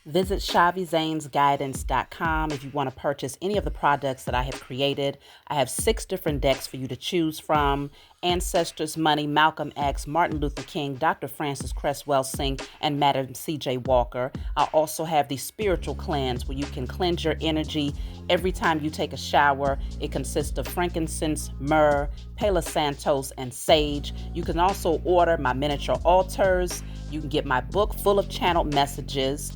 Visit ShaviZanesGuidance.com if you want to purchase any of the products that I have created. I have 6 different decks for you to choose from: Ancestors Money, Malcolm X, Martin Luther King, Dr. Francis Cresswell Singh, and Madam C.J. Walker. I also have the Spiritual Cleanse, where you can cleanse your energy every time you take a shower. It consists of frankincense, myrrh, Palo Santos, and sage. You can also order my miniature altars. You can get my book full of channeled messages,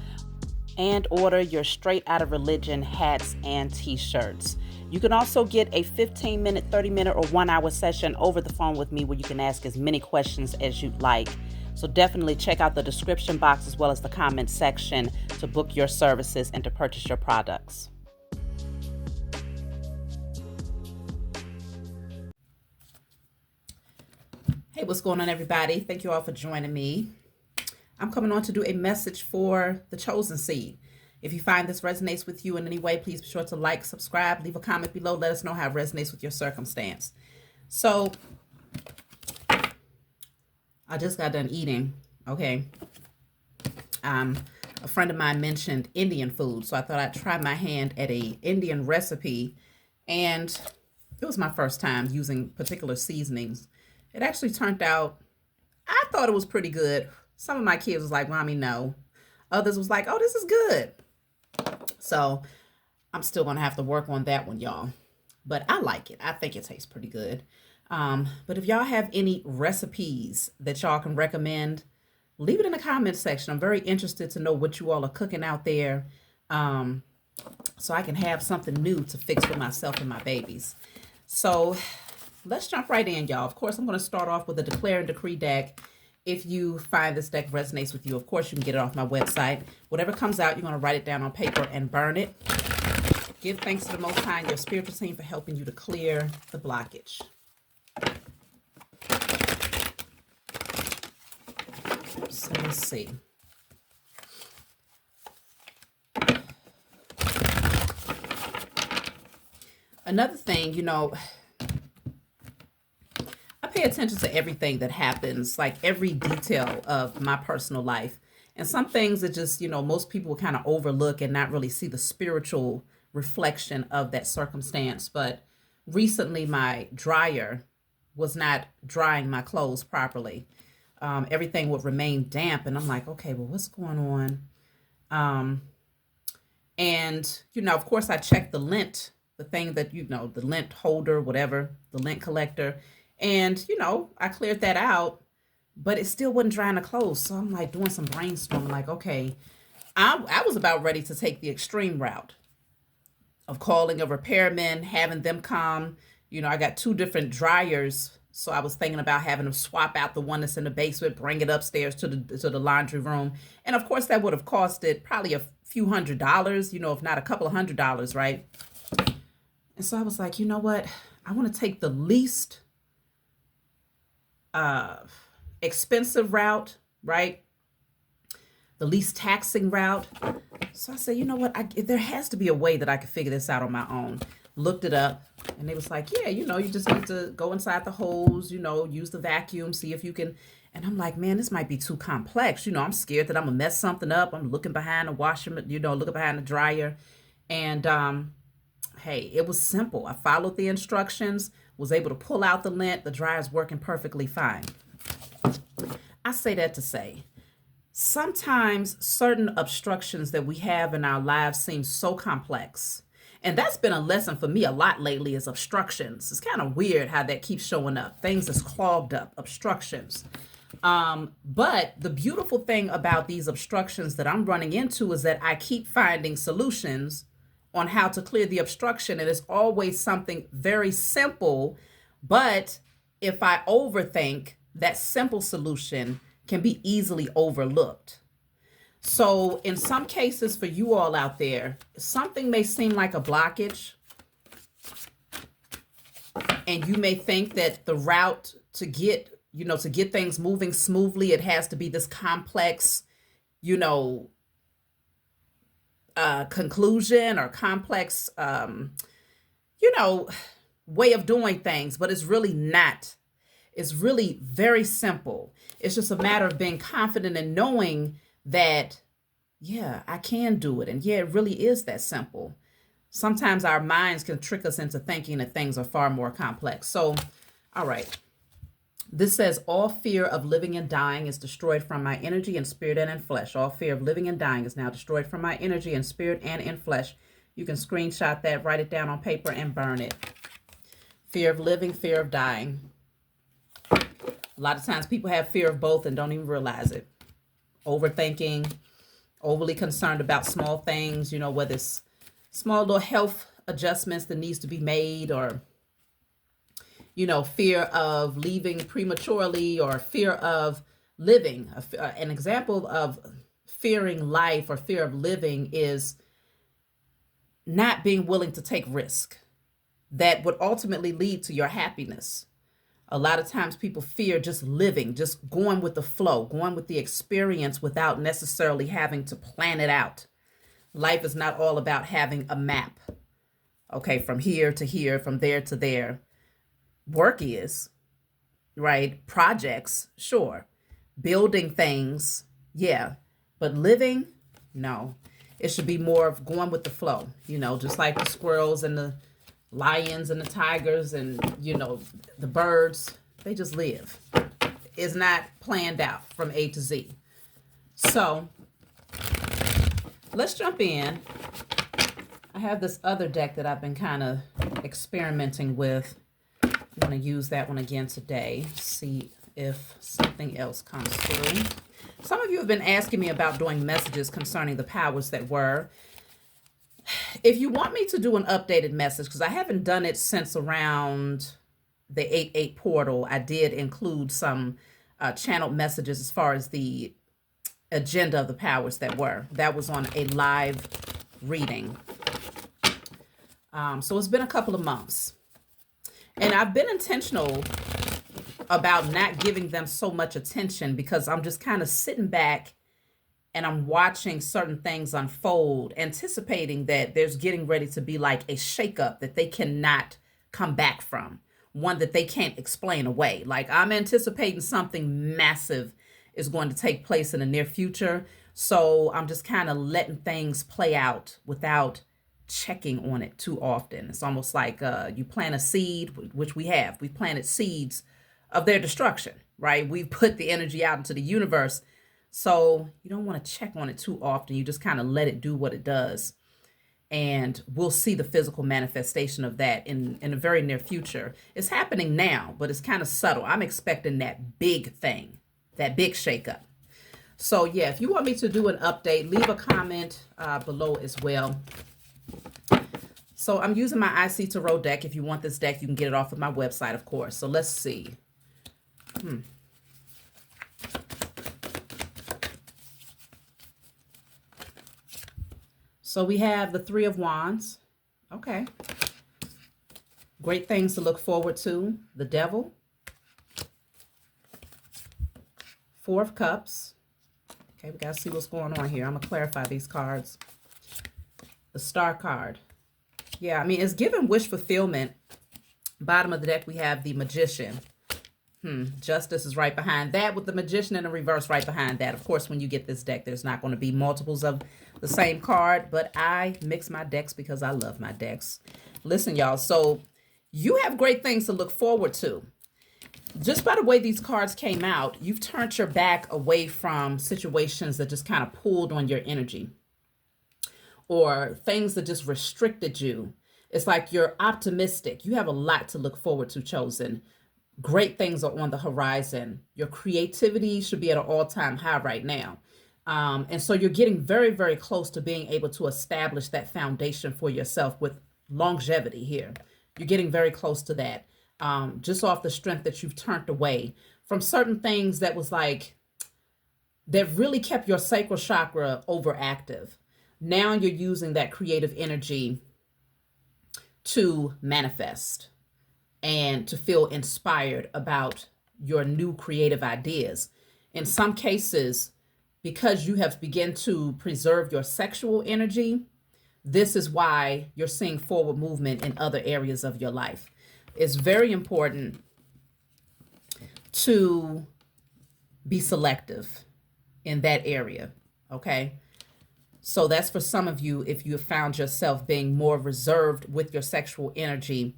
and order your Straight Outta Religion hats and t-shirts. You can also get a 15-minute, 30-minute, or 1-hour session over the phone with me where you can ask as many questions as you'd like. So definitely check out the description box as well as the comment section to book your services and to purchase your products. Hey, what's going on, everybody? Thank you all for joining me. I'm coming on to do a message for the chosen seed. If you find this resonates with you in any way, please be sure to like, subscribe, leave a comment below. Let us know how it resonates with your circumstance. So I just got done eating. Okay. A friend of mine mentioned Indian food, so I thought I'd try my hand at a Indian recipe, and it was my first time using particular seasonings. It actually turned out, I thought it was pretty good. Some of my kids was like, Mommy, no. Others was like, oh, this is good. So I'm still going to have to work on that one, y'all. But I like it. I think it tastes pretty good. But if y'all have any recipes that y'all can recommend, leave it in the comment section. I'm very interested to know what you all are cooking out there, so I can have something new to fix for myself and my babies. So let's jump right in, y'all. Of course, I'm going to start off with a Declare and Decree deck. If you find this deck resonates with you, of course, you can get it off my website. Whatever comes out, you're going to write it down on paper and burn it. Give thanks to the Most High and your spiritual team for helping you to clear the blockage. So let's see. Another thing, I pay attention to everything that happens, like every detail of my personal life. And some things that just, most people kind of overlook and not really see the spiritual reflection of that circumstance. But recently, my dryer was not drying my clothes properly. Everything would remain damp. And I'm like, okay, well, what's going on? And, of course, I checked the lint, the thing that, the lint holder, whatever, the lint collector. And, I cleared that out, but it still wasn't drying the clothes. So I'm like doing some brainstorming, like, okay, I was about ready to take the extreme route of calling a repairman, having them come. I got 2 different dryers. So I was thinking about having them swap out the one that's in the basement, bring it upstairs to the laundry room. And of course that would have costed probably a few $100s, if not a couple of $100s, right? And so I was like, you know what? I want to take the least expensive route, right? The least taxing route. So I said, you know what? There has to be a way that I could figure this out on my own. Looked it up, and they was like, yeah, you just need to go inside the hose, use the vacuum, see if you can. And I'm like, man, this might be too complex. I'm scared that I'm gonna mess something up. I'm looking behind the washer, looking behind the dryer. And hey, it was simple. I followed the instructions, was able to pull out the lint. The dryer's working perfectly fine. I say that to say, sometimes certain obstructions that we have in our lives seem so complex. And that's been a lesson for me a lot lately, is obstructions. It's kind of weird how that keeps showing up. Things that's clogged up, obstructions. But the beautiful thing about these obstructions that I'm running into is that I keep finding solutions on how to clear the obstruction. And it's always something very simple. But if I overthink, that simple solution can be easily overlooked. So in some cases for you all out there, something may seem like a blockage, and you may think that the route to get things moving smoothly, it has to be this complex, conclusion or complex, way of doing things, but it's really not. It's really very simple. It's just a matter of being confident and knowing that Yeah, I can do it. And yeah, it really is that simple. Sometimes our minds can trick us into thinking that things are far more complex. So, all right. This says, all fear of living and dying is destroyed from my energy and spirit and in flesh. All fear of living and dying is now destroyed from my energy and spirit and in flesh. You can screenshot that, write it down on paper, and burn it. Fear of living, fear of dying. A lot of times people have fear of both and don't even realize it. Overthinking, overly concerned about small things, whether it's small little health adjustments that needs to be made, or fear of leaving prematurely, or fear of living. An example of fearing life or fear of living is not being willing to take risk that would ultimately lead to your happiness. A lot of times people fear just living, just going with the flow, going with the experience without necessarily having to plan it out. Life is not all about having a map, okay, from here to here, from there to there. Work is, right? Projects, sure. Building things, yeah. But living, no. It should be more of going with the flow, just like the squirrels and the lions and the tigers and, the birds. They just live. It's not planned out from A to Z. So let's jump in. I have this other deck that I've been kind of experimenting with. I'm going to use that one again today. See if something else comes through. Some of you have been asking me about doing messages concerning the powers that were. If you want me to do an updated message, because I haven't done it since around the 8/8 portal, I did include some channeled messages as far as the agenda of the powers that were. That was on a live reading. So it's been a couple of months. And I've been intentional about not giving them so much attention because I'm just kind of sitting back and I'm watching certain things unfold, anticipating that there's getting ready to be like a shakeup that they cannot come back from, one that they can't explain away. Like, I'm anticipating something massive is going to take place in the near future. So I'm just kind of letting things play out without checking on it too often. It's almost like you plant a seed, which we have. We planted seeds of their destruction, right? We've put the energy out into the universe. So you don't want to check on it too often. You just kind of let it do what it does. And we'll see the physical manifestation of that in the very near future. It's happening now, but it's kind of subtle. I'm expecting that big thing, that big shakeup. So yeah, if you want me to do an update, leave a comment below as well. So I'm using my IC Tarot deck. If you want this deck, you can get it off of my website, of course. So let's see. So we have the Three of Wands. Okay. Great things to look forward to. The Devil. Four of Cups. Okay, we got to see what's going on here. I'm going to clarify these cards. The Star card. Yeah, I mean, it's giving wish fulfillment. Bottom of the deck, we have the Magician. Justice is right behind that with the Magician in the reverse right behind that. Of course, when you get this deck, there's not going to be multiples of the same card, but I mix my decks because I love my decks. Listen, y'all, so you have great things to look forward to. Just by the way these cards came out, you've turned your back away from situations that just kind of pulled on your energy or things that just restricted you. It's like you're optimistic. You have a lot to look forward to, Chosen. Great things are on the horizon. Your creativity should be at an all-time high right now. And so you're getting very, very close to being able to establish that foundation for yourself with longevity here. You're getting very close to that. Just off the strength that you've turned away from certain things that was like, that really kept your sacral chakra overactive. Now you're using that creative energy to manifest and to feel inspired about your new creative ideas. In some cases, because you have begun to preserve your sexual energy, this is why you're seeing forward movement in other areas of your life. It's very important to be selective in that area, okay? So that's for some of you if you have found yourself being more reserved with your sexual energy,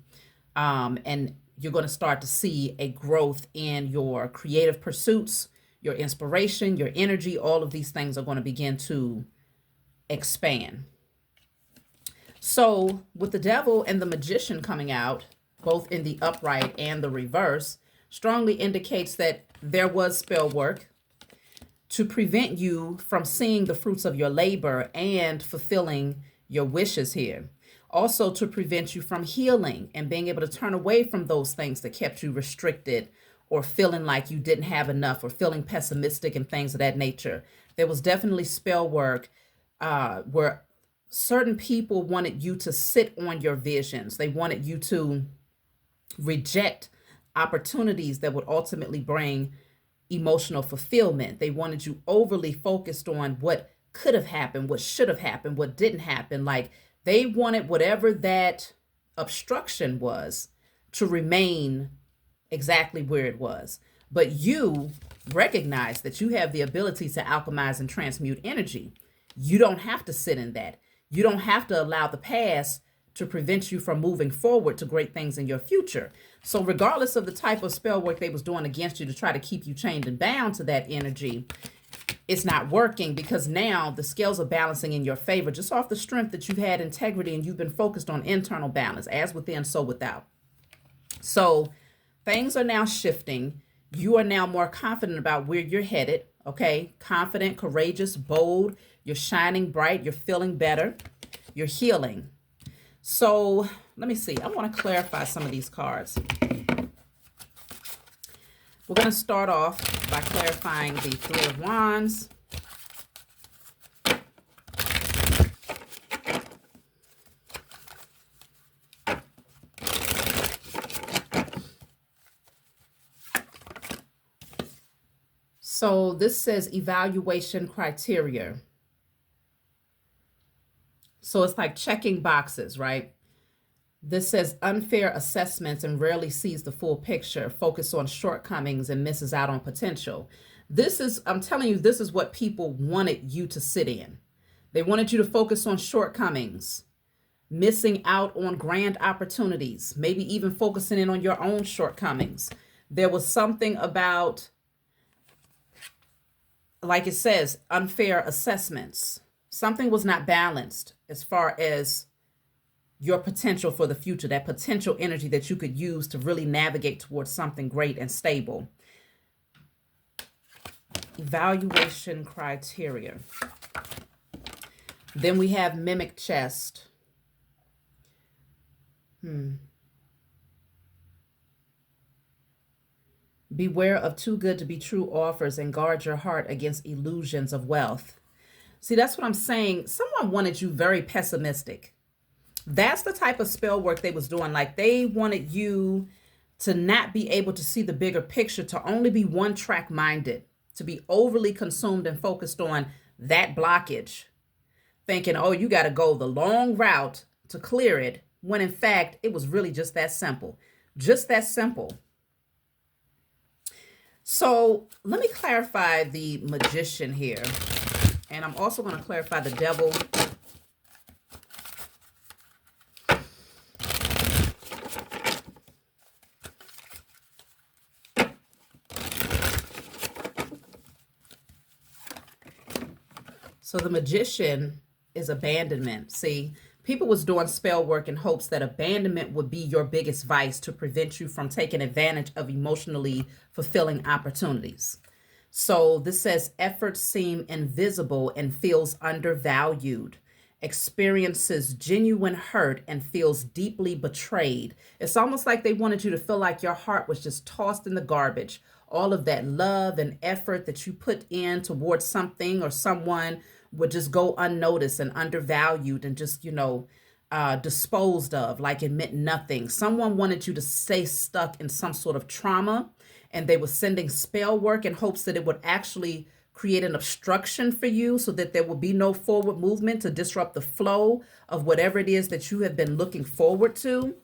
and you're going to start to see a growth in your creative pursuits, your inspiration, your energy. All of these things are going to begin to expand. So with the devil and the magician coming out, both in the upright and the reverse, strongly indicates that there was spell work to prevent you from seeing the fruits of your labor and fulfilling your wishes here. Also to prevent you from healing and being able to turn away from those things that kept you restricted or feeling like you didn't have enough or feeling pessimistic and things of that nature. There was definitely spell work where certain people wanted you to sit on your visions. They wanted you to reject opportunities that would ultimately bring emotional fulfillment. They wanted you overly focused on what could have happened, what should have happened, what didn't happen. Like they wanted whatever that obstruction was to remain exactly where it was. But you recognize that you have the ability to alchemize and transmute energy. You don't have to sit in that. You don't have to allow the past to prevent you from moving forward to great things in your future. So regardless of the type of spell work they was doing against you to try to keep you chained and bound to that energy, it's not working because now the scales are balancing in your favor just off the strength that you've had integrity and you've been focused on internal balance, as within, so without. So things are now shifting. You are now more confident about where you're headed, okay? Confident, courageous, bold. You're shining bright. You're feeling better. You're healing. So let me see. I want to clarify some of these cards. We're going to start off by clarifying the Three of Wands. So this says evaluation criteria. So it's like checking boxes, right? This says unfair assessments and rarely sees the full picture, focus on shortcomings and misses out on potential. This is, I'm telling you, this is what people wanted you to sit in. They wanted you to focus on shortcomings, missing out on grand opportunities, maybe even focusing in on your own shortcomings. There was something about, like it says, unfair assessments. Something was not balanced as far as your potential for the future, that potential energy that you could use to really navigate towards something great and stable. Evaluation criteria. Then we have mimic chest. Beware of too good to be true offers and guard your heart against illusions of wealth. See, that's what I'm saying. Someone wanted you very pessimistic. That's the type of spell work they was doing. Like they wanted you to not be able to see the bigger picture, to only be one track minded, to be overly consumed and focused on that blockage, thinking, oh, you got to go the long route to clear it, when in fact, it was really just that simple. Just that simple. So let me clarify the magician here. And I'm also going to clarify the devil. So the magician is abandonment. See, people was doing spell work in hopes that abandonment would be your biggest vice to prevent you from taking advantage of emotionally fulfilling opportunities. So this says efforts seem invisible and feels undervalued, experiences genuine hurt and feels deeply betrayed. It's almost like they wanted you to feel like your heart was just tossed in the garbage. All of that love and effort that you put in towards something or someone would just go unnoticed and undervalued and just, disposed of like it meant nothing. Someone wanted you to stay stuck in some sort of trauma, and they were sending spell work in hopes that it would actually create an obstruction for you so that there will be no forward movement to disrupt the flow of whatever it is that you have been looking forward to.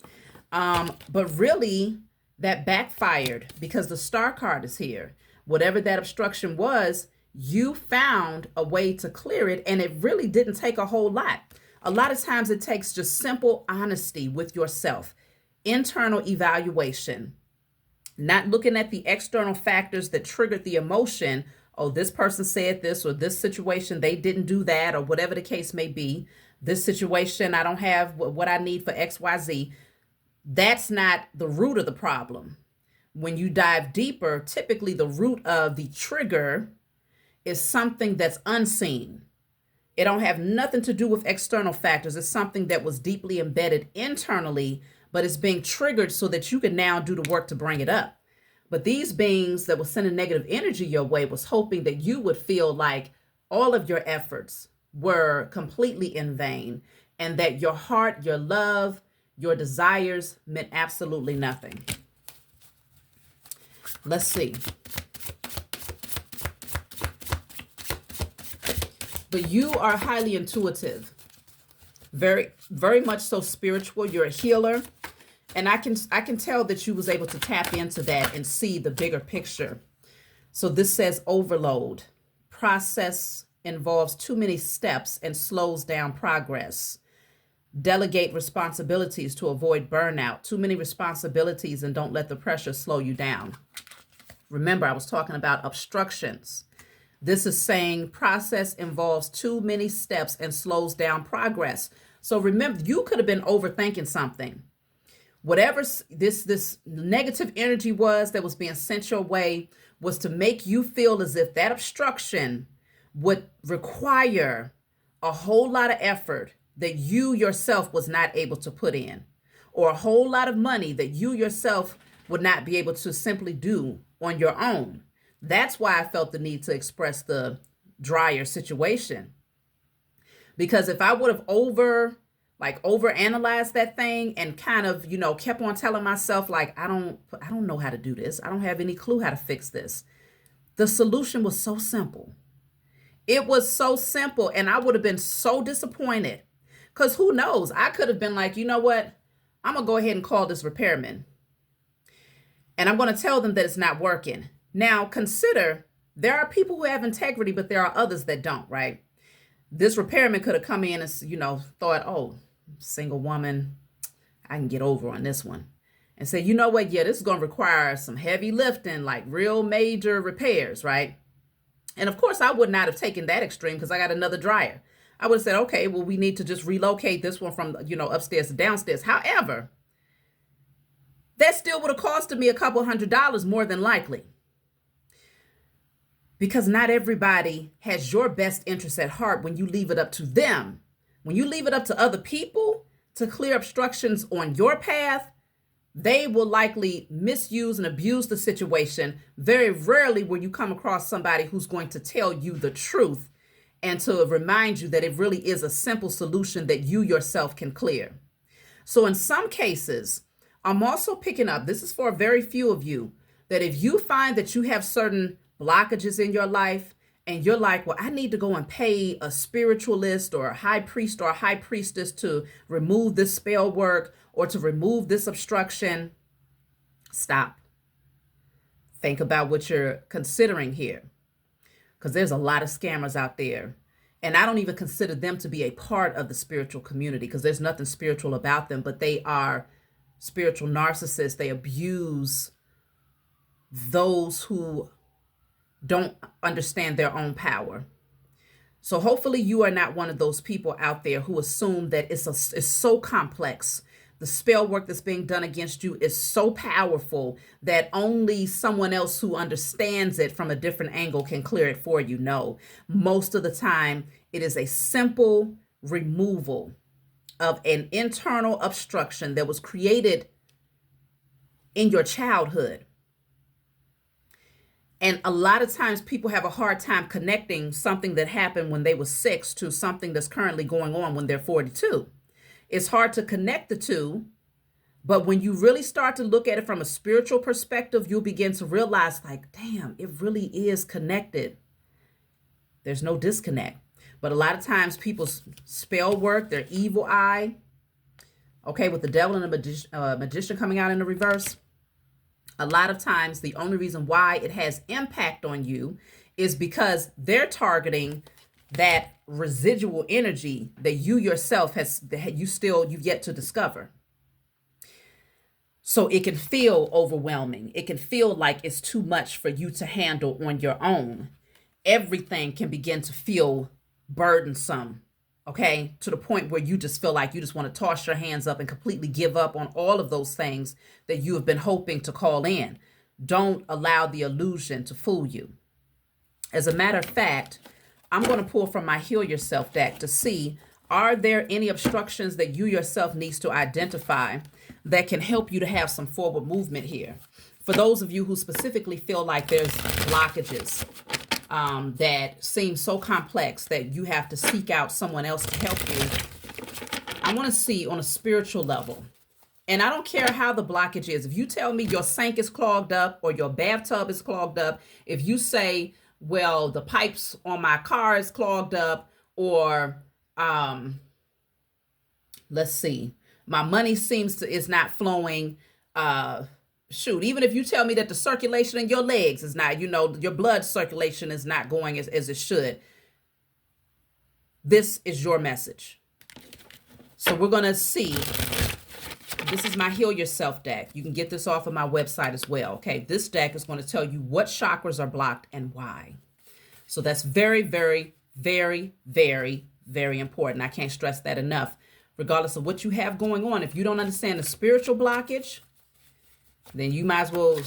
But really, that backfired because the Star card is here. Whatever that obstruction was, you found a way to clear it, and it really didn't take a whole lot. A lot of times it takes just simple honesty with yourself, internal evaluation, not looking at the external factors that triggered the emotion. Oh, this person said this, or this situation, they didn't do that, or whatever the case may be. This situation, I don't have what I need for XYZ. That's not the root of the problem. When you dive deeper, typically the root of the trigger is something that's unseen. It don't have nothing to do with external factors. It's something that was deeply embedded internally, but it's being triggered so that you can now do the work to bring it up. But these beings that were sending negative energy your way was hoping that you would feel like all of your efforts were completely in vain, and that your heart, your love, your desires meant absolutely nothing. Let's see. But you are highly intuitive, very, very much so spiritual. You're a healer. And I can tell that you was able to tap into that and see the bigger picture. So this says overload. Process involves too many steps and slows down progress. Delegate responsibilities to avoid burnout. Too many responsibilities and don't let the pressure slow you down. Remember, I was talking about obstructions. This is saying process involves too many steps and slows down progress. So remember, you could have been overthinking something. Whatever this negative energy was that was being sent your way was to make you feel as if that obstruction would require a whole lot of effort that you yourself was not able to put in, or a whole lot of money that you yourself would not be able to simply do on your own. That's why I felt the need to express the dryer situation. Because if I would have overanalyzed that thing and kind of, kept on telling myself like, I don't know how to do this. I don't have any clue how to fix this. The solution was so simple. It was so simple, and I would have been so disappointed, because who knows? I could have been like, you know what? I'm going to go ahead and call this repairman, and I'm going to tell them that it's not working. Now, consider there are people who have integrity, but there are others that don't, right? This repairman could have come in and, thought, oh, single woman, I can get over on this one. And say, you know what? Yeah, this is going to require some heavy lifting, like real major repairs, right? And of course, I would not have taken that extreme because I got another dryer. I would have said, okay, well, we need to just relocate this one from, upstairs to downstairs. However, that still would have costed me a couple $100 more than likely. Because not everybody has your best interest at heart when you leave it up to them. When you leave it up to other people to clear obstructions on your path, they will likely misuse and abuse the situation. Very rarely will you come across somebody who's going to tell you the truth and to remind you that it really is a simple solution that you yourself can clear. So in some cases, I'm also picking up, this is for a very few of you, that if you find that you have certain blockages in your life and you're like, well, I need to go and pay a spiritualist or a high priest or a high priestess to remove this spell work or to remove this obstruction, stop. Think about what you're considering here, because there's a lot of scammers out there. And I don't even consider them to be a part of the spiritual community, because there's nothing spiritual about them, but they are spiritual narcissists. They abuse those who don't understand their own power. So hopefully you are not one of those people out there who assume that it's so complex. The spell work that's being done against you is so powerful that only someone else who understands it from a different angle can clear it for you. No, most of the time it is a simple removal of an internal obstruction that was created in your childhood. And a lot of times people have a hard time connecting something that happened when they were 6 to something that's currently going on when they're 42. It's hard to connect the two, but when you really start to look at it from a spiritual perspective, you'll begin to realize like, damn, it really is connected. There's no disconnect. But a lot of times people's spell work, their evil eye, okay, with the devil and the magician coming out in the reverse, a lot of times the only reason why it has impact on you is because they're targeting that residual energy that you yourself you've yet to discover. So it can feel overwhelming. It can feel like it's too much for you to handle on your own. Everything can begin to feel burdensome, okay? To the point where you just feel like you just want to toss your hands up and completely give up on all of those things that you have been hoping to call in. Don't allow the illusion to fool you. As a matter of fact, I'm going to pull from my Heal Yourself deck to see, are there any obstructions that you yourself needs to identify that can help you to have some forward movement here? For those of you who specifically feel like there's blockages that seem so complex that you have to seek out someone else to help you, I want to see on a spiritual level. And I don't care how the blockage is. If you tell me your sink is clogged up or your bathtub is clogged up, if you say, well, the pipes on my car is clogged up, or let's see, my money is not flowing. Shoot, even if you tell me that the circulation in your legs is not, your blood circulation is not going as it should, this is your message. So we're going to see. This is my Heal Yourself deck. You can get this off of my website as well. Okay, this deck is going to tell you what chakras are blocked and why. So that's very, very, very, very, very important. I can't stress that enough. Regardless of what you have going on, if you don't understand the spiritual blockage, then you might as well,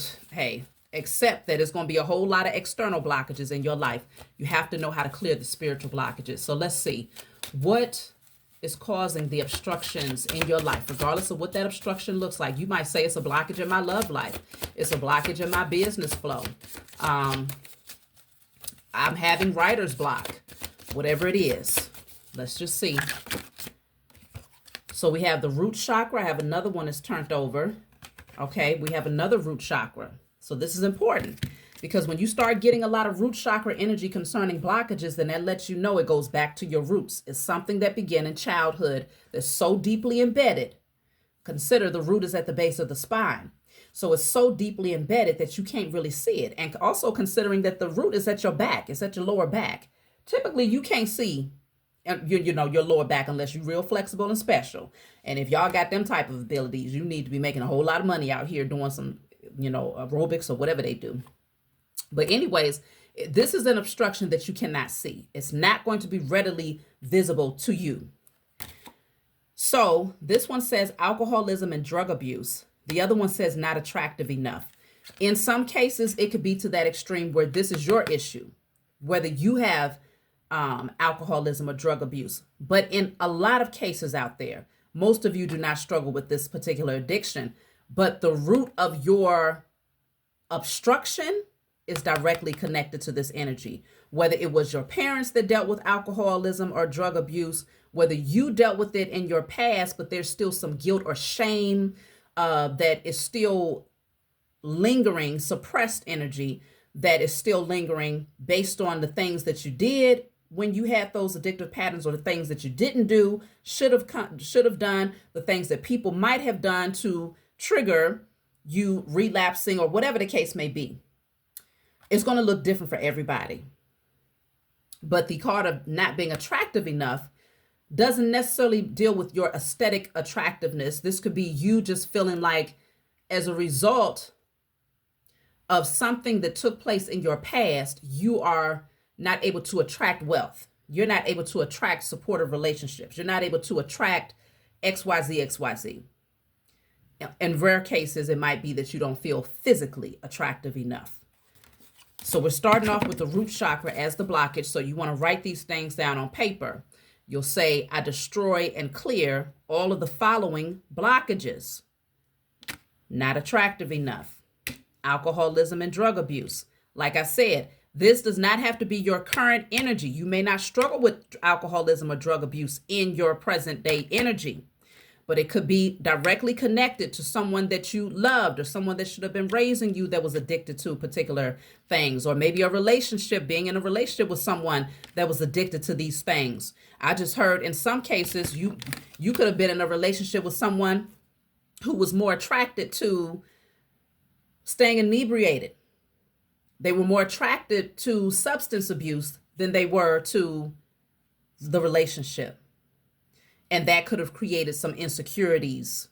accept that it's going to be a whole lot of external blockages in your life. You have to know how to clear the spiritual blockages. So let's see. What is causing the obstructions in your life, regardless of what that obstruction looks like? You might say it's a blockage in my love life. It's a blockage in my business flow. I'm having writer's block. Whatever it is. Let's just see. So we have the root chakra. I have another one that's turned over. Okay, we have another root chakra. So this is important because when you start getting a lot of root chakra energy concerning blockages, then that lets you know it goes back to your roots. It's something that began in childhood that's so deeply embedded. Consider the root is at the base of the spine. So it's so deeply embedded that you can't really see it. And also considering that the root is at your back, it's at your lower back. Typically, you can't see your lower back unless you're real flexible and special. And if y'all got them type of abilities, you need to be making a whole lot of money out here doing some, aerobics or whatever they do. But anyways, this is an obstruction that you cannot see. It's not going to be readily visible to you. So this one says alcoholism and drug abuse. The other one says not attractive enough. In some cases, it could be to that extreme where this is your issue, whether you have alcoholism or drug abuse. But in a lot of cases out there, most of you do not struggle with this particular addiction, but the root of your obstruction is directly connected to this energy. Whether it was your parents that dealt with alcoholism or drug abuse, whether you dealt with it in your past, but there's still some guilt or shame that is still lingering, suppressed energy that is still lingering based on the things that you did when you had those addictive patterns, or the things that you didn't do, should have done, the things that people might have done to trigger you relapsing, or whatever the case may be. It's going to look different for everybody. But the card of not being attractive enough doesn't necessarily deal with your aesthetic attractiveness. This could be you just feeling like, as a result of something that took place in your past, you are not able to attract wealth. You're not able to attract supportive relationships. You're not able to attract XYZ. In rare cases, it might be that you don't feel physically attractive enough. So we're starting off with the root chakra as the blockage. So you want to write these things down on paper. You'll say, I destroy and clear all of the following blockages. Not attractive enough. Alcoholism and drug abuse. Like I said, this does not have to be your current energy. You may not struggle with alcoholism or drug abuse in your present day energy, but it could be directly connected to someone that you loved, or someone that should have been raising you that was addicted to particular things, or maybe a relationship, being in a relationship with someone that was addicted to these things. I just heard in some cases you could have been in a relationship with someone who was more attracted to staying inebriated They were more attracted to substance abuse than they were to the relationship. And that could have created some insecurities,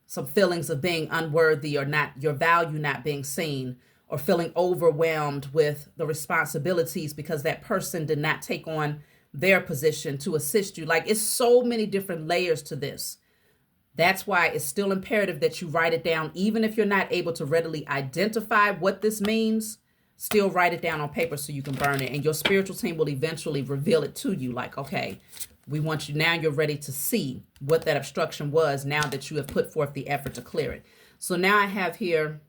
some feelings of being unworthy or not, your value not being seen, or feeling overwhelmed with the responsibilities because that person did not take on their position to assist you. Like, it's so many different layers to this. That's why it's still imperative that you write it down. Even if you're not able to readily identify what this means, still write it down on paper so you can burn it. And your spiritual team will eventually reveal it to you. Like, okay, we want you, now you're ready to see what that obstruction was now that you have put forth the effort to clear it. So now I have here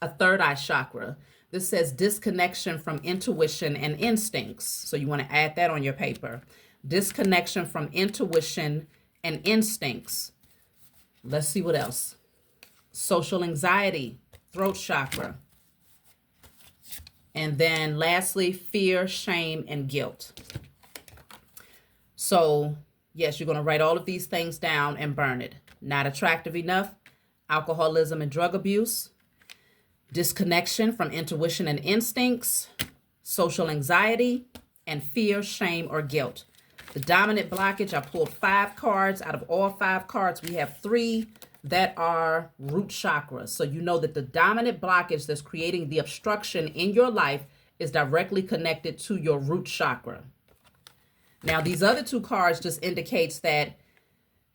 a third eye chakra. This says disconnection from intuition and instincts. So you want to add that on your paper. Disconnection from intuition and instincts. Let's see what else. Social anxiety, throat chakra. And then lastly, fear, shame, and guilt. So yes, you're going to write all of these things down and burn it. Not attractive enough, alcoholism and drug abuse, disconnection from intuition and instincts, social anxiety, and fear, shame, or guilt. The dominant blockage, I pulled 5 cards. Out of all 5 cards, we have 3 that are root chakras. So you know that the dominant blockage that's creating the obstruction in your life is directly connected to your root chakra. Now, these other 2 cards just indicates that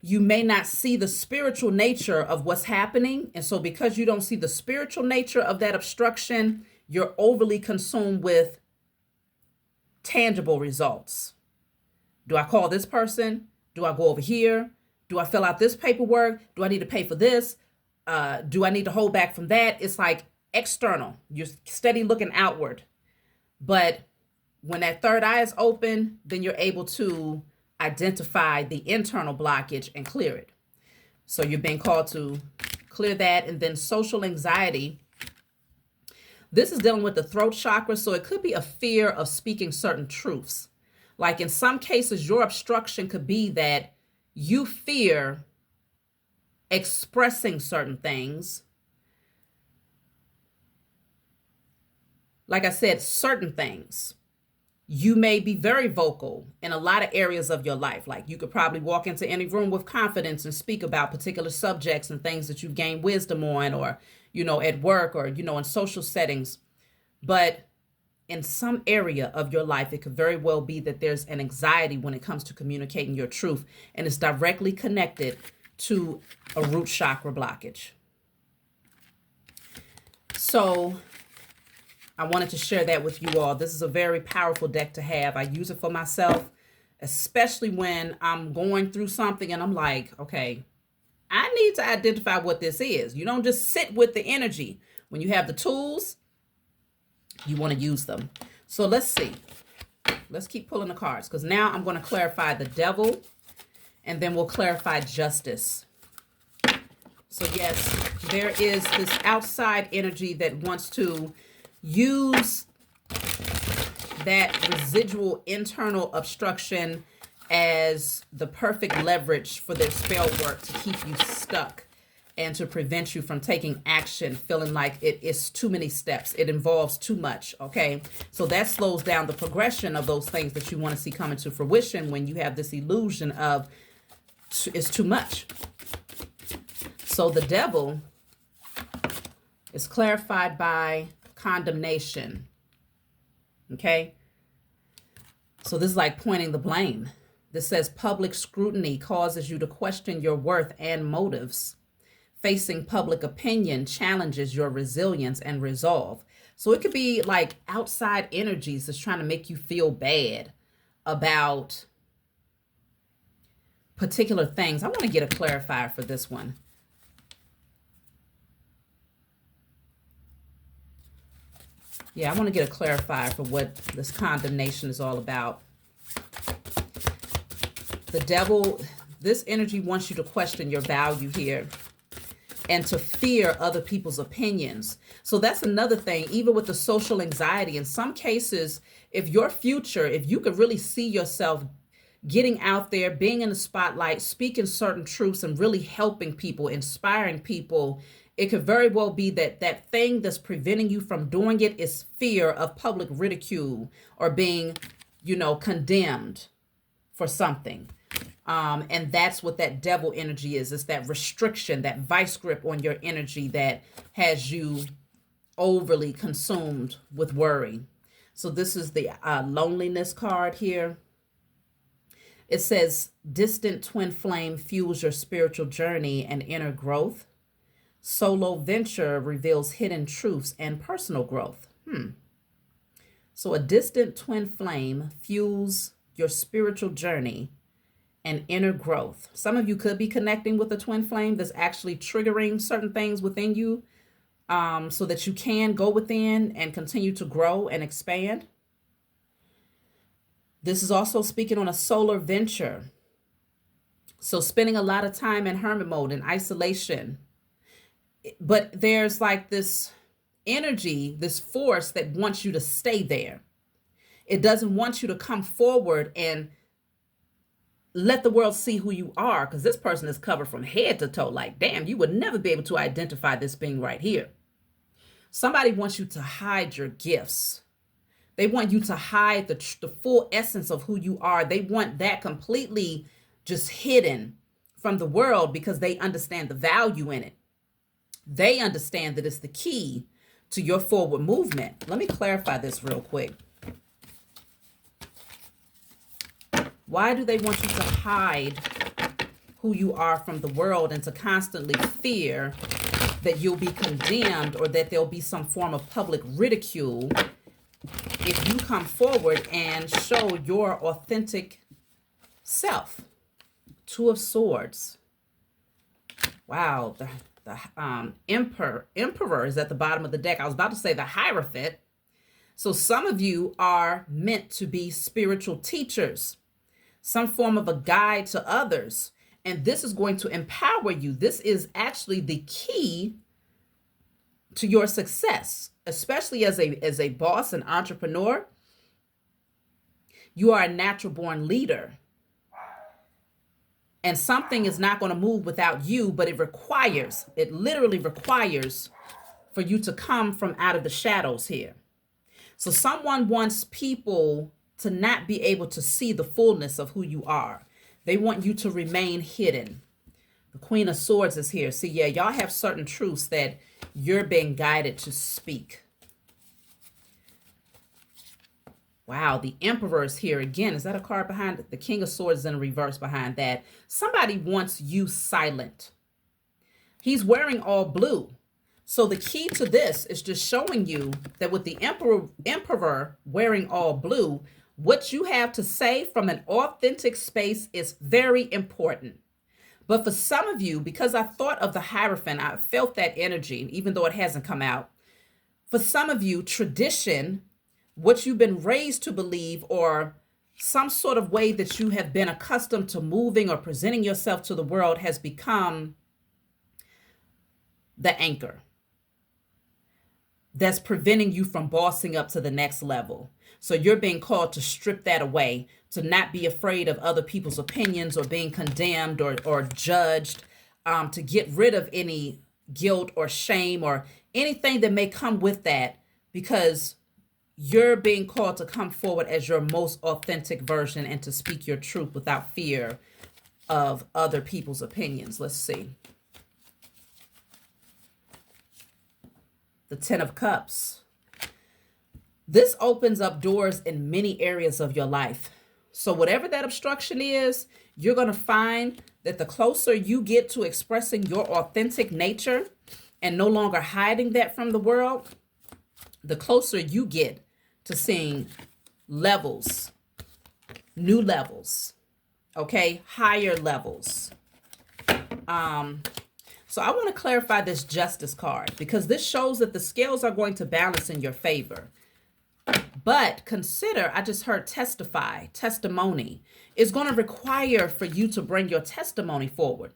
you may not see the spiritual nature of what's happening. And so because you don't see the spiritual nature of that obstruction, you're overly consumed with tangible results. Do I call this person? Do I go over here? Do I fill out this paperwork? Do I need to pay for this? Do I need to hold back from that? It's like external. You're steady looking outward. But when that third eye is open, then you're able to identify the internal blockage and clear it. So you're being called to clear that. And then social anxiety. This is dealing with the throat chakra. So it could be a fear of speaking certain truths. Like in some cases, your obstruction could be that you fear expressing certain things. Like I said, certain things. You may be very vocal in a lot of areas of your life. Like you could probably walk into any room with confidence and speak about particular subjects and things that you've gained wisdom on, or, you know, at work, or, you know, in social settings. But in some area of your life, it could very well be that there's an anxiety when it comes to communicating your truth, and it's directly connected to a root chakra blockage. So I wanted to share that with you all. This is a very powerful deck to have. I use it for myself, especially when I'm going through something and I'm like, okay, I need to identify what this is. You don't just sit with the energy. When you have the tools, you want to use them. So let's see. Let's keep pulling the cards, because now I'm going to clarify the devil, and then we'll clarify justice. So yes, there is this outside energy that wants to use that residual internal obstruction as the perfect leverage for their spell work to keep you stuck and to prevent you from taking action, feeling like it is too many steps. It involves too much, okay? So that slows down the progression of those things that you want to see come into fruition when you have this illusion of it's too much. So the devil is clarified by condemnation, okay? So this is like pointing the blame. This says public scrutiny causes you to question your worth and motives. Facing public opinion challenges your resilience and resolve. So it could be like outside energies that's trying to make you feel bad about particular things. I want to get a clarifier for this one. Yeah, I want to get a clarifier for what this condemnation is all about. The devil, this energy wants you to question your value here and to fear other people's opinions. So that's another thing, even with the social anxiety. In some cases, if your future, if you could really see yourself getting out there, being in the spotlight, speaking certain truths and really helping people, inspiring people, It could very well be that that thing that's preventing you from doing it is fear of public ridicule or being, condemned for something. And that's what that devil energy is. It's that restriction, that vice grip on your energy that has you overly consumed with worry. So this is the loneliness card here. It says, distant twin flame fuels your spiritual journey and inner growth. Solo venture reveals hidden truths and personal growth. So a distant twin flame fuels your spiritual journey and inner growth. Some of you could be connecting with a twin flame that's actually triggering certain things within you, so that you can go within and continue to grow and expand. This is also speaking on a solar venture. So spending a lot of time in hermit mode and isolation. But there's like this energy, this force that wants you to stay there. It doesn't want you to come forward and let the world see who you are, because this person is covered from head to toe. Like, damn, you would never be able to identify this being right here. Somebody wants you to hide your gifts. They want you to hide the full essence of who you are. They want that completely just hidden from the world because they understand the value in it. They understand that it's the key to your forward movement. Let me clarify this real quick. Why do they want you to hide who you are from the world and to constantly fear that you'll be condemned or that there'll be some form of public ridicule if you come forward and show your authentic self? Two of Swords. Wow, the Emperor is at the bottom of the deck. I was about to say the Hierophant. So some of you are meant to be spiritual teachers, some form of a guide to others. And this is going to empower you. This is actually the key to your success, especially as a boss and entrepreneur. You are a natural born leader. And something is not going to move without you, but it literally requires for you to come from out of the shadows here. So someone wants people to not be able to see the fullness of who you are. They want you to remain hidden. The Queen of Swords is here. See, yeah, y'all have certain truths that you're being guided to speak. Wow, the Emperor is here again. Is that a card behind it? The King of Swords is in reverse behind that. Somebody wants you silent. He's wearing all blue. So the key to this is just showing you that with the Emperor wearing all blue, what you have to say from an authentic space is very important. But for some of you, because I thought of the Hierophant, I felt that energy, even though it hasn't come out. For some of you, tradition, what you've been raised to believe, or some sort of way that you have been accustomed to moving or presenting yourself to the world has become the anchor that's preventing you from bossing up to the next level. So you're being called to strip that away, to not be afraid of other people's opinions or being condemned or judged, to get rid of any guilt or shame or anything that may come with that, because you're being called to come forward as your most authentic version and to speak your truth without fear of other people's opinions. Let's see. The Ten of Cups. This opens up doors in many areas of your life. So whatever that obstruction is, you're going to find that the closer you get to expressing your authentic nature and no longer hiding that from the world, the closer you get to seeing levels, new levels, okay, higher levels. So I want to clarify this Justice card, because this shows that the scales are going to balance in your favor. But consider, I just heard testimony is going to require for you to bring your testimony forward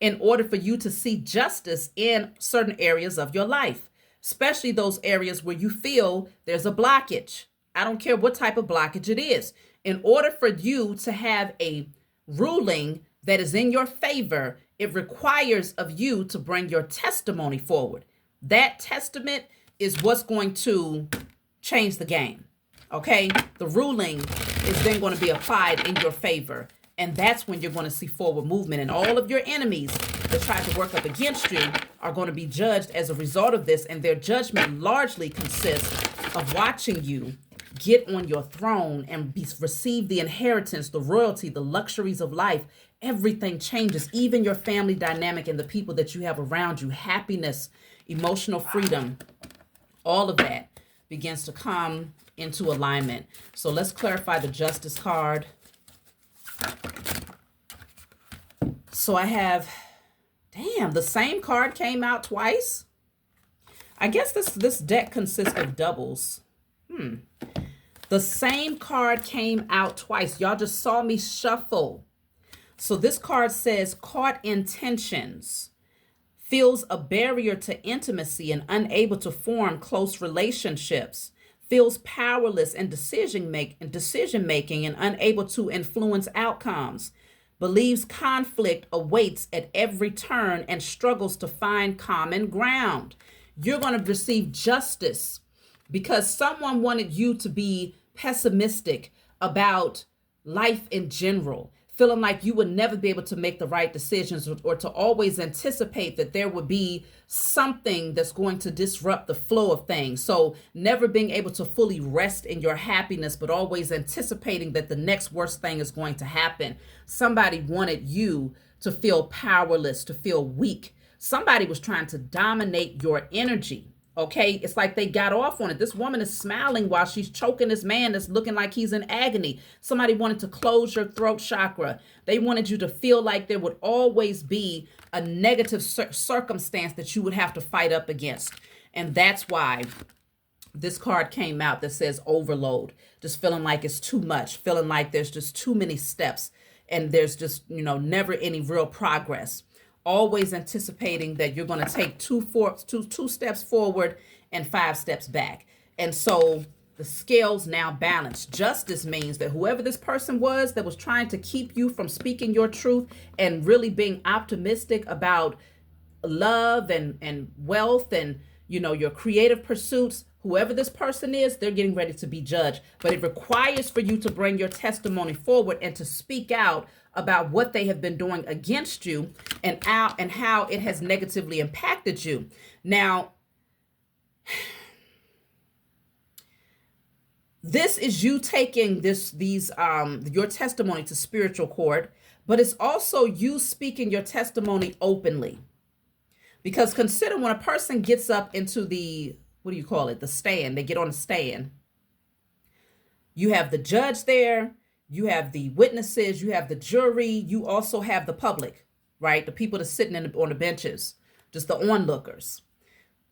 in order for you to see justice in certain areas of your life, especially those areas where you feel there's a blockage. I don't care what type of blockage it is. In order for you to have a ruling that is in your favor, it requires of you to bring your testimony forward. That testament is what's going to change the game. Okay? The ruling is then going to be applied in your favor. And that's when you're going to see forward movement. And all of your enemies that tried to work up against you are going to be judged as a result of this. And their judgment largely consists of watching you get on your throne and receive the inheritance, the royalty, the luxuries of life. Everything changes, even your family dynamic and the people that you have around you. Happiness, emotional freedom, all of that begins to come into alignment. So let's clarify the Justice card. So I have, damn, the same card came out twice. I guess this deck consists of doubles. The same card came out twice. Y'all just saw me shuffle. So this card says caught in tensions, feels a barrier to intimacy and unable to form close relationships, feels powerless in decision making and unable to influence outcomes, believes conflict awaits at every turn and struggles to find common ground. You're going to receive justice because someone wanted you to be pessimistic about life in general, feeling like you would never be able to make the right decisions, or to always anticipate that there would be something that's going to disrupt the flow of things. So never being able to fully rest in your happiness, but always anticipating that the next worst thing is going to happen. Somebody wanted you to feel powerless, to feel weak. Somebody was trying to dominate your energy. Okay, it's like they got off on it. This woman is smiling while she's choking this man that's looking like he's in agony. Somebody wanted to close your throat chakra. They wanted you to feel like there would always be a negative circumstance that you would have to fight up against. And that's why this card came out that says overload. Just feeling like it's too much, feeling like there's just too many steps and there's just, never any real progress. Always anticipating that you're going to take two steps forward and 5 steps back. And so the scales now balance. Justice means that whoever this person was that was trying to keep you from speaking your truth and really being optimistic about love and wealth and, your creative pursuits, whoever this person is, they're getting ready to be judged. But it requires for you to bring your testimony forward and to speak out about what they have been doing against you and how it has negatively impacted you. Now, this is you taking your testimony to spiritual court, but it's also you speaking your testimony openly. Because consider when a person gets up into the stand, they get on the stand. You have the judge there, you have the witnesses, you have the jury, you also have the public, right? The people that's sitting on the benches, just the onlookers.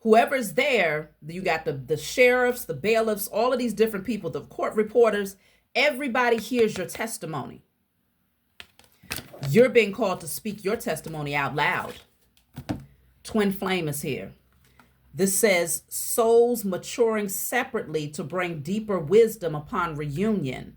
Whoever's there, you got the sheriffs, the bailiffs, all of these different people, the court reporters, everybody hears your testimony. You're being called to speak your testimony out loud. Twin flame is here. This says souls maturing separately to bring deeper wisdom upon reunion,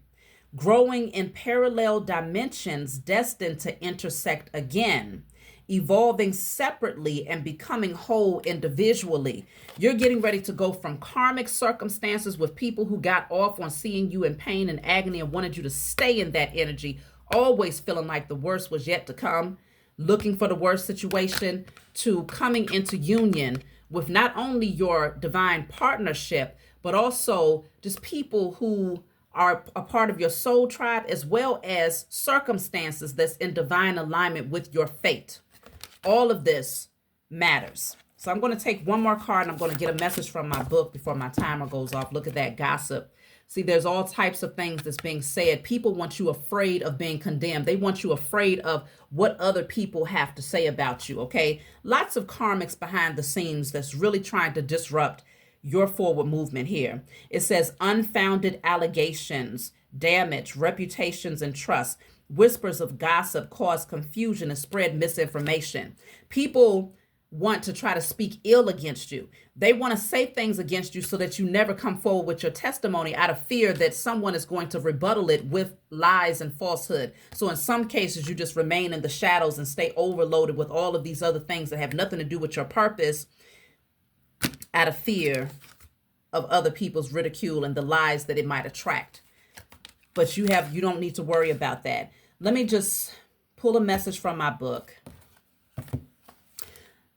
growing in parallel dimensions destined to intersect again, evolving separately and becoming whole individually. You're getting ready to go from karmic circumstances with people who got off on seeing you in pain and agony and wanted you to stay in that energy, always feeling like the worst was yet to come, looking for the worst situation, to coming into union with not only your divine partnership, but also just people who are a part of your soul tribe, as well as circumstances that's in divine alignment with your fate. All of this matters. So I'm going to take one more card and I'm going to get a message from my book before my timer goes off. Look at that gossip. See, there's all types of things that's being said. People want you afraid of being condemned. They want you afraid of what other people have to say about you, okay? Lots of karmics behind the scenes that's really trying to disrupt your forward movement here. It says unfounded allegations, damage, reputations, and trust. Whispers of gossip cause confusion and spread misinformation. People want to try to speak ill against you. They want to say things against you so that you never come forward with your testimony out of fear that someone is going to rebuttal it with lies and falsehood. So in some cases, you just remain in the shadows and stay overloaded with all of these other things that have nothing to do with your purpose out of fear of other people's ridicule and the lies that it might attract. But you don't need to worry about that. Let me just pull a message from my book.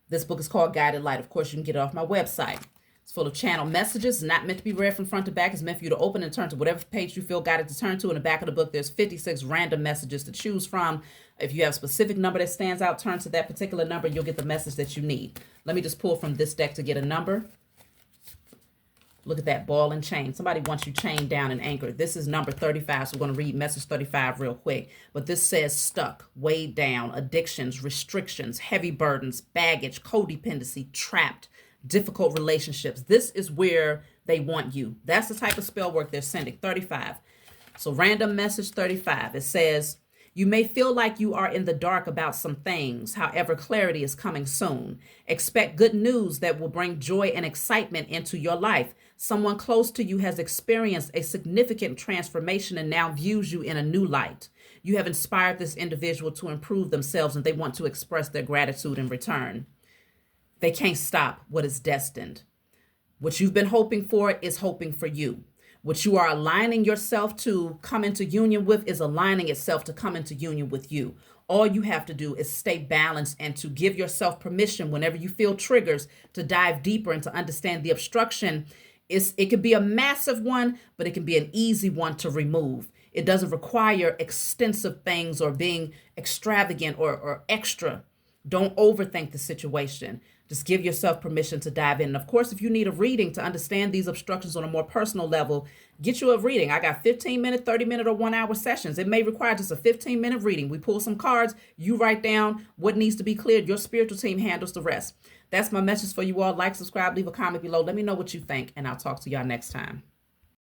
This book is called Guided Light. Of course, you can get it off my website. It's full of channel messages. It's not meant to be read from front to back. It's meant for you to open and turn to whatever page you feel guided to turn to. In the back of the book, there's 56 random messages to choose from. If you have a specific number that stands out, turn to that particular number. You'll get the message that you need. Let me just pull from this deck to get a number. Look at that ball and chain. Somebody wants you chained down and anchored. This is number 35, so we're going to read message 35 real quick. But this says stuck, weighed down, addictions, restrictions, heavy burdens, baggage, codependency, trapped, difficult relationships. This is where they want you. That's the type of spell work they're sending. 35. So random message 35. It says, you may feel like you are in the dark about some things. However, clarity is coming soon. Expect good news that will bring joy and excitement into your life. Someone close to you has experienced a significant transformation and now views you in a new light. You have inspired this individual to improve themselves and they want to express their gratitude in return. They can't stop what is destined. What you've been hoping for is hoping for you. What you are aligning yourself to come into union with is aligning itself to come into union with you. All you have to do is stay balanced and to give yourself permission whenever you feel triggers to dive deeper and to understand the obstruction. It could be a massive one, but it can be an easy one to remove. It doesn't require extensive things or being extravagant or extra. Don't overthink the situation. Just give yourself permission to dive in. And of course, if you need a reading to understand these obstructions on a more personal level, get you a reading. I got 15-minute, 30-minute, or 1-hour sessions. It may require just a 15-minute reading. We pull some cards. You write down what needs to be cleared. Your spiritual team handles the rest. That's my message for you all. Like, subscribe, leave a comment below. Let me know what you think, and I'll talk to y'all next time.